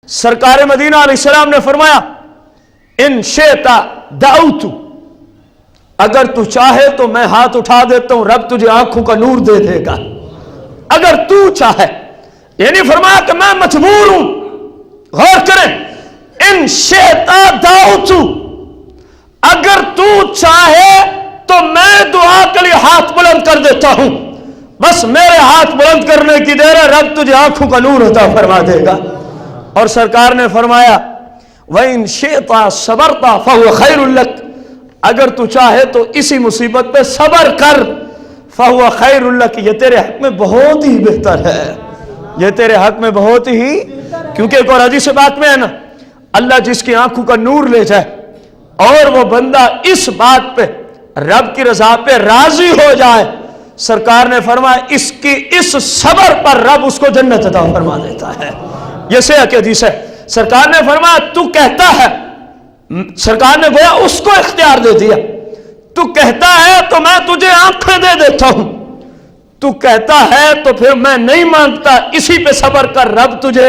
सरकार मदीना अलैहिस्सलाम ने फरमाया, इन शेता दाऊतु, अगर तू चाहे तो मैं हाथ उठा देता हूं, रब तुझे आंखों का नूर दे देगा। अगर तू चाहे, ये नहीं फरमाया कि मैं मजबूर हूं। गौर करें, इन शेता दाऊतु, अगर तू चाहे तो मैं दुआ के लिए हाथ बुलंद कर देता हूं, बस मेरे हाथ बुलंद करने की देर है, रब तुझे आंखों का नूर अता फरमा देगा। और सरकार ने फरमाया, वह इन शेता सबरता फहुव खैरुल लक, अगर तू चाहे तो इसी मुसीबत पे सबर कर, फहुव खैरुल लक, ये तेरे हक में बहुत ही बेहतर है, ये तेरे हक में बहुत ही, क्योंकि एक और हदीस बात में है ना, अल्लाह जिसकी आंखों का नूर ले जाए और वो बंदा इस बात पे रब की रजा पे राजी हो जाए, सरकार ने फरमाया इसकी इस सबर पर रब उसको जन्नत अता फरमा देता है। ये सही हदीस है। सरकार ने फरमाया तू कहता है, सरकार ने गोया उसको इख्तियार दे दिया, तू कहता है तो मैं तुझे आंखें दे देता हूं, तू कहता है तो फिर मैं नहीं मांगता, इसी पे सबर कर, रब तुझे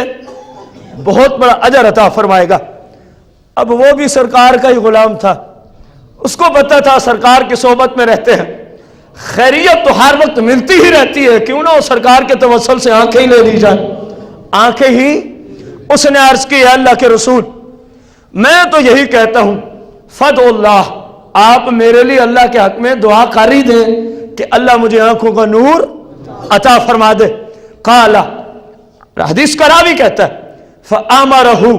बहुत बड़ा अजर अता फरमाएगा। अब वो भी सरकार का ही गुलाम था, उसको पता था सरकार की सोबत में रहते हैं, खैरियत तो हर वक्त मिलती ही रहती है, क्यों ना वो सरकार के तवस्सुल से आंखें ही ले ली जाए, आंखें ही। उसने अर्ज की, अल्लाह के रसूल, मैं तो यही कहता हूं, फदुल्लाह, आप मेरे लिए अल्लाह के हक में दुआ कर ही दें कि अल्लाह मुझे आंखों का नूर अता फरमा दे। काला, हदीस का रावी कहता है, फअमरहु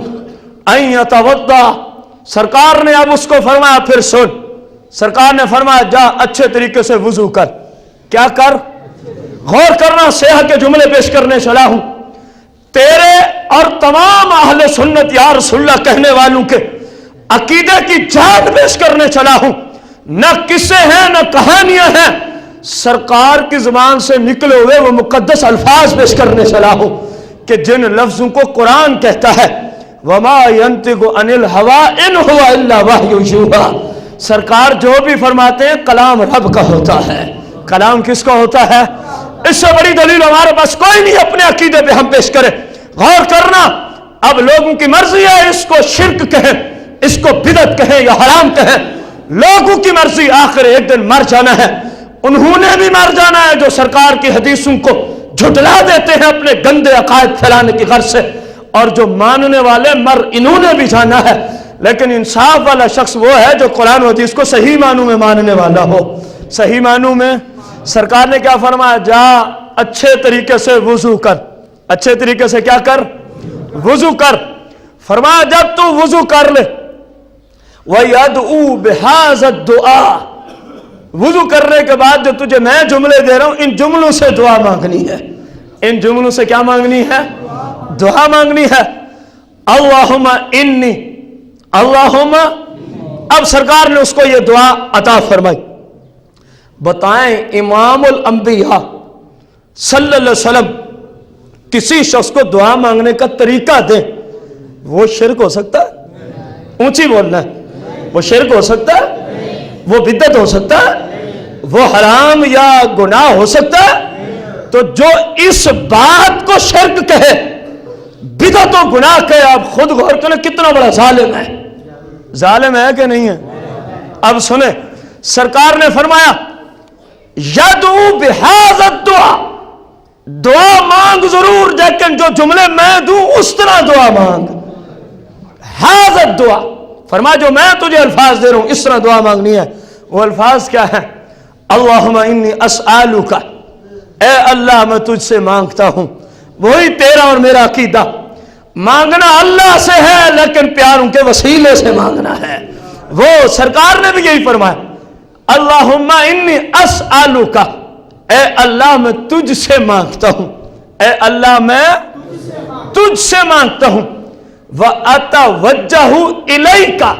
अन यतवद्दा, सरकार ने अब उसको फरमाया, फिर सुन, सरकार ने फरमाया जा अच्छे तरीके से वुजू कर। क्या कर? गौर करना, सेहत के जुमले पेश करने चला हूं, तेरे और तमाम अहले सुन्नत या रसूलुल्लाह कहने वालों के अकीदे की जान पेश करने चला हूं, न किस्से हैं न कहानियां हैं, सरकार की जुबान से निकले हुए वो मुकद्दस अल्फाज पेश करने चला हूं कि जिन लफ्जों को कुरान कहता है, वमा यंतिकु अनिल हवा इन हुवा इल्ला वहयु यूहा, सरकार जो भी फरमाते हैं कलाम रब का होता है। कलाम किसका होता है? इससे बड़ी दलील हमारे पास कोई नहीं, अपने अकीदे पे हम पेश करें। गौर करना, अब लोगों की मर्जी है, इसको शिर्क कहें, इसको बिदअत कहें या हराम कहें, लोगों की मर्जी, आखिर एक दिन मर जाना है। उन्होंने भी मर जाना है जो सरकार की हदीसों को झुटला देते हैं अपने गंदे अकायद फैलाने की गर्ज से, और जो मानने वाले मर इन्होंने भी जाना है। लेकिन इंसाफ वाला शख्स वो है जो कुरान और हदीस को सही मानू में मानने वाला हो। सही मानू में सरकार ने क्या फरमाया? जा अच्छे तरीके से वुजू कर। अच्छे तरीके से क्या कर? वुजू कर। फरमाया जब तू वुजू कर ले, वयदउ बिहाज़ा दुआ, वुजू करने के बाद जो तुझे मैं जुमले दे रहा हूं, इन जुमलों से दुआ मांगनी है। इन जुमलों से क्या मांगनी है? दुआ मांगनी है। अल्लाहुम्मा इन्नी, अल्लाहुम्मा, अब सरकार ने उसको ये दुआ अता फरमाई। बताएं, इमामुल अंबिया सल्लल्लाहु अलैहि वसल्लम किसी शख्स को दुआ मांगने का तरीका दे, वो शिर्क हो सकता है? ऊंची बोलना है। वो शिर्क हो सकता है? वो बिद्दत हो सकता है? वो हराम या गुनाह हो सकता है? तो जो इस बात को शिर्क कहे, बिदअत और गुनाह कहे, आप खुद गौर करें कितना बड़ा जालिम है। जालिम है कि नहीं है? अब सुने, सरकार ने फरमाया यदउ बिहाज़ा दुआ, दुआ मांग जरूर, लेकिन जो जुमले मैं दूं उस तरह दुआ मांग। हाज़ा दुआ, फरमा जो मैं तुझे अल्फाज दे रहा हूं इस तरह दुआ मांगनी है। वो अल्फाज क्या है? अल्लाहुम्मा इन्नी अस्अलुका, ए अल्लाह मैं तुझसे मांगता हूं। वही तेरा और मेरा अकीदा, मांगना अल्लाह से है लेकिन प्यार उनके वसीले से मांगना है। वो सरकार ने भी यही फरमाया, अल्लाहुम्मा इन्नी अस्अलुका, ए अल्लाह मैं तुझसे मांगता हूं, ए अल्लाह मैं तुझसे मांगता हूं। व अतवज्जहु इलैका,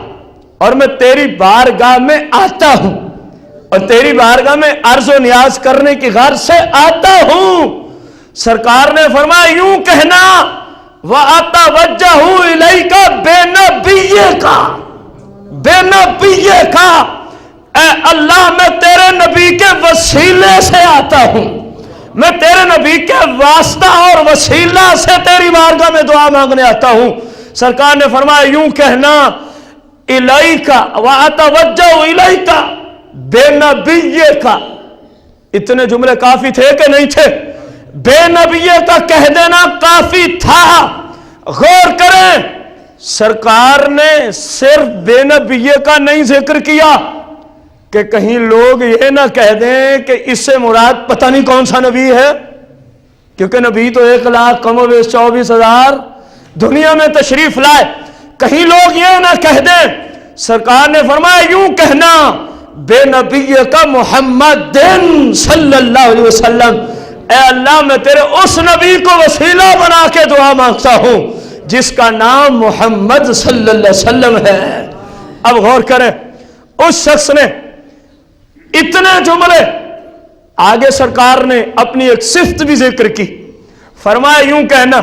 और मैं तेरी बारगाह में आता हूं, और तेरी बारगाह में अर्ज़ व नियाज करने की गर्ज से आता हूं। सरकार ने फरमाया यूं कहना, व अतवज्जहु इलैका बेनबिय्ये का, बेनबिय्ये का, ए अल्लाह मैं तेरे नबी के वसीले से आता हूं, मैं तेरे नबी के वास्ता और वसीला से तेरी बारगाह में दुआ मांगने आता हूं। सरकार ने फरमाया यूं कहना इलाइका व अतवज्जहु इलाइका बेनबिय्ये का। इतने जुमले काफी थे कि नहीं थे? बेनबिय्ये का कह देना काफी था। गौर करें, सरकार ने सिर्फ बेनबिय्ये का नहीं जिक्र किया कि कहीं लोग ये ना कह दें कि इससे मुराद पता नहीं कौन सा नबी है, क्योंकि नबी तो 1,24,000 दुनिया में तशरीफ लाए। कहीं लोग ये ना कह दें, सरकार ने फरमाया यूं कहना बेनबिय्ये का मोहम्मद सल्लल्लाहु अलैहि वसल्लम, ऐ अल्लाह मैं तेरे उस नबी को वसीला बना के दुआ मांगता हूं जिसका नाम मोहम्मद सल्लल्लाहु अलैहि वसल्लम है। अब गौर करें, उस शख्स ने इतने जुमले, आगे सरकार ने अपनी एक सिफ्त भी जिक्र की, फरमाया यूं कहना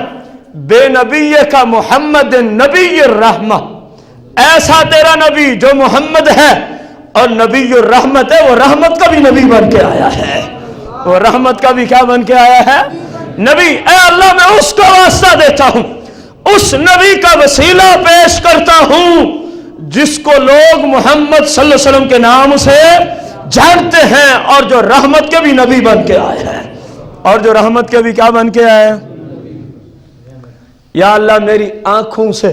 बेनबिय्ये का मोहम्मद नबी रहमा, ऐसा तेरा नबी जो मोहम्मद है और नबी रहमत है, वो रहमत का भी नबी बन के आया है, वो रहमत का भी क्या बन के आया है? नबी। ऐ अल्लाह मैं उसका वास्ता देता हूं, उस नबी का वसीला पेश करता हूं जिसको लोग मोहम्मद सल्लल्लाहु अलैहि वसल्लम के नाम से जानते हैं और जो रहमत के भी नबी बन के आए हैं, और जो रहमत के भी क्या बन के आए हैं? या अल्लाह मेरी आंखों से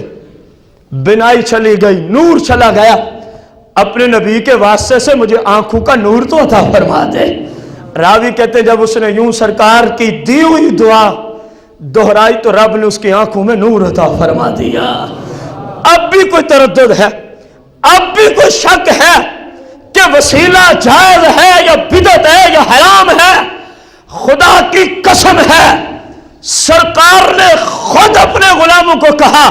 बिनाई चली गई, नूर चला गया, अपने नबी के वास्ते से मुझे आंखों का नूर तो अता फरमा दे। रावी कहते जब उसने यूं सरकार की दी हुई दुआ दोहराई तो रब ने उसकी आंखों में नूर अता फरमा दिया। अब भी कोई तरद्दुद है, अब भी कोई शक है कि वसीला जायज है या बिदअत है या हराम है, खुदा की कसम है सरकार ने खुद अपने गुलामों को कहा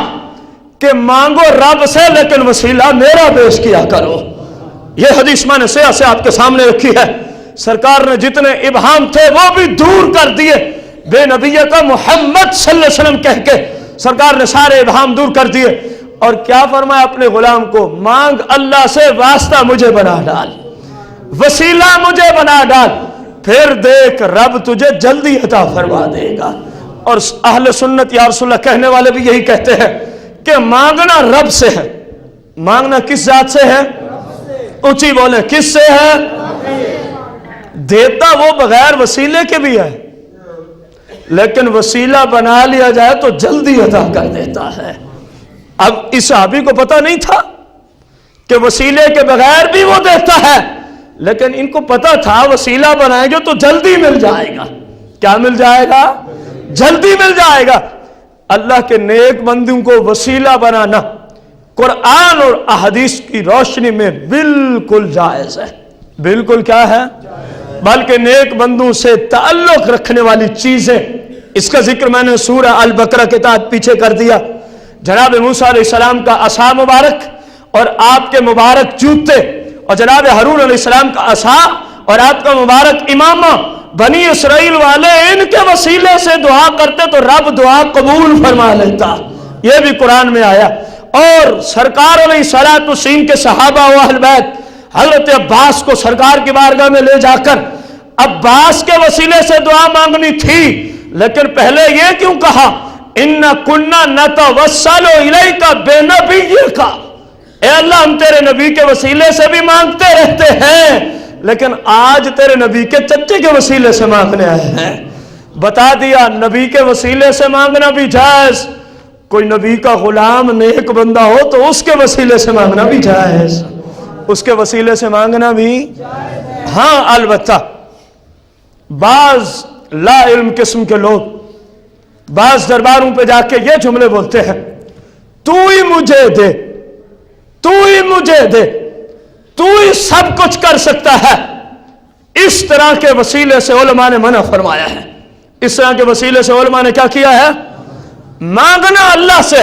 कि मांगो रब से लेकिन वसीला मेरा पेश किया करो। यह हदीस मैंने से आपके सामने रखी है। सरकार ने जितने इबहाम थे वो भी दूर कर दिए, बेनबिय्ये का मोहम्मद सल्लल्लाहु अलैहि वसल्लम कह के सरकार ने सारे इबहाम दूर कर दिए। और क्या फरमाया अपने गुलाम को, मांग अल्लाह से वास्ता मुझे बना डाल, वसीला मुझे बना डाल, फिर देख रब तुझे जल्दी अता फरमा देगा। और अहले सुन्नत या रसूलल्लाह कहने वाले भी यही कहते हैं कि मांगना रब से है। मांगना किस जात से है? ऊंची बोले, किस से है? देता वो बगैर वसीले के भी है, लेकिन वसीला बना लिया जाए तो जल्दी अता कर देता है। अब इस सहाबी को पता नहीं था कि वसीले के बगैर भी वो देता है, लेकिन इनको पता था वसीला बनाएंगे तो जल्दी मिल जाएगा। क्या मिल जाएगा? जल्दी मिल जाएगा। अल्लाह के नेक बंदों को वसीला बनाना कुरान और अहदीस की रोशनी में बिल्कुल जायज है। बिल्कुल क्या है? बल्कि नेक बंदों से ताल्लुक रखने वाली चीजें, इसका जिक्र मैंने सूरह अल बकरा के तहत पीछे कर दिया। जनाब मूसा अलैहिस्सलाम का असा मुबारक और आपके मुबारक जूते, और जनाब हारून अलैहिस्सलाम का असा और आपका मुबारक इमामा, बनी इसराइल वाले इनके वसीले से दुआ करते तो रब दुआ कबूल फरमा लेता। यह भी कुरान में आया। और सरकार अलैहिस्सलाम के सहाबा व अहले बैत हजरत अब्बास को सरकार की बारगाह में ले जाकर अब्बास के वसीले से दुआ मांगनी थी, लेकिन पहले यह क्यों कहा, इन्ना कुन्ना नतवस्सलु इलैका बेनबिय्ये का, ए अल्लाह हम तेरे नबी के वसीले से भी मांगते रहते हैं, लेकिन आज तेरे नबी के चच्चे के वसीले से मांगने आए हैं। बता दिया नबी के वसीले से मांगना भी जायज, कोई नबी का गुलाम नेक बंदा हो तो उसके वसीले से मांगना भी जायज, उसके वसीले से मांगना भी। हाँ, अलबत्ता बाज ला इल्म किस्म के लोग बाज दरबारों पे जाके ये जुमले बोलते हैं, तू ही मुझे दे, तू ही मुझे दे, तू ही सब कुछ कर सकता है। इस तरह के वसीले से उलमा ने मना फरमाया है। इस तरह के वसीले से उलमा ने क्या किया है? मांगना अल्लाह से।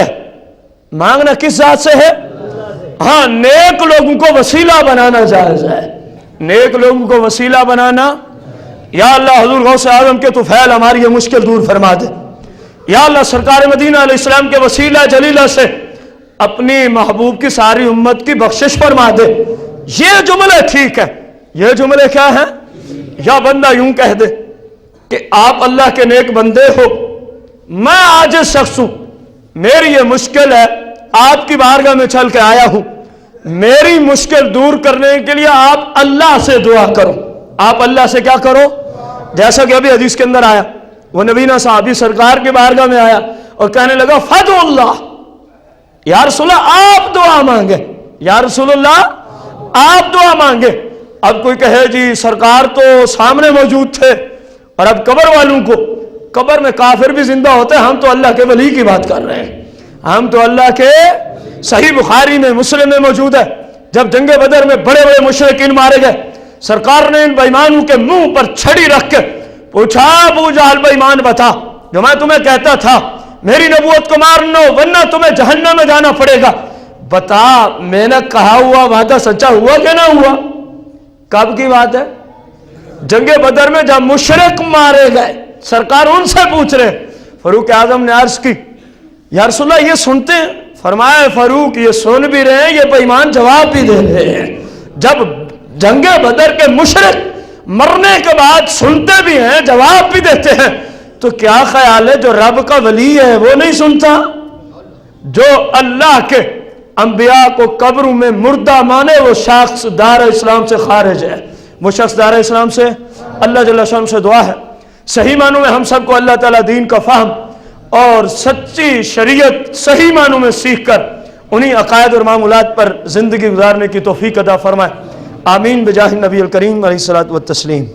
मांगना किस जात से है? हाँ, नेक लोगों को वसीला बनाना जायज है। नेक लोगों को वसीला बनाना, या अल्लाह हुजूर गौसे आजम के तुफैल हमारी ये मुश्किल दूर फरमा दे। या अल्लाह सरकार मदीना अलैहिस्सलाम के वसीला जलीला से अपनी महबूब की सारी उम्मत की बख्शिश फरमा दे। ये जुमले ठीक है। ये जुमले क्या है? या बंदा यूं कह दे कि आप अल्लाह के नेक बंदे हो, मैं आजिज़ शख्स हूं, میری یہ مشکل ہے, آپ کی بارگاہ میں چل کے آیا ہوں, میری مشکل دور کرنے کے لیے آپ اللہ سے دعا کرو. آپ اللہ سے کیا کرو؟ جیسا کہ ابھی حدیث کے اندر آیا, وہ نبینا صحابی سرکار کی بارگاہ میں آیا اور کہنے لگا فدعو اللہ, یا رسول اللہ آپ دعا مانگے, یا رسول اللہ آپ دعا مانگے. اب کوئی کہے جی سرکار تو سامنے موجود تھے, اور اب قبر والوں کو, قبر میں کافر بھی زندہ ہوتے ہیں, ہم تو اللہ کے ولی کی بات کر رہے ہیں, ہم تو اللہ کے, صحیح بخاری میں مسلم میں موجود ہے, جب جنگ بدر میں بڑے بڑے مشرکین مارے گئے, سرکار نے ان بےایمانوں کے منہ پر چھڑی رکھ کے پوچھا ابو جہل بے ایمان بتا, جو میں تمہیں کہتا تھا میری نبوت کو مارنا ورنہ تمہیں جہنم میں جانا پڑے گا, بتا میں نے کہا ہوا وعدہ سچا ہوا کہ نہ ہوا؟ کب کی بات ہے؟ جنگ بدر میں جب مشرک مارے گئے, سرکار ان سے پوچھ رہے. فاروق اعظم نے عرض کی یا رسول اللہ یہ سنتے ہیں؟ فرمایا فاروق یہ سن بھی رہے ہیں, یہ بے ایمان جواب بھی دے رہے ہیں. جب جنگ بدر کے مشرک مرنے کے بعد سنتے بھی ہیں جواب بھی دیتے ہیں, تو کیا خیال ہے جو رب کا ولی ہے وہ نہیں سنتا؟ جو اللہ کے انبیاء کو قبروں میں مردہ مانے وہ شخص دار اسلام سے خارج ہے, وہ شخص دار اسلام سے. اللہ جل شانہ سے دعا ہے صحیح معنوں میں ہم سب کو اللہ تعالیٰ دین کا فہم اور سچی شریعت صحیح معنوں میں سیکھ کر انہی عقائد اور معمولات پر زندگی گزارنے کی توفیق عطا فرمائے. آمین بجاہ النبی الکریم علیہ الصلوۃ والتسلیم.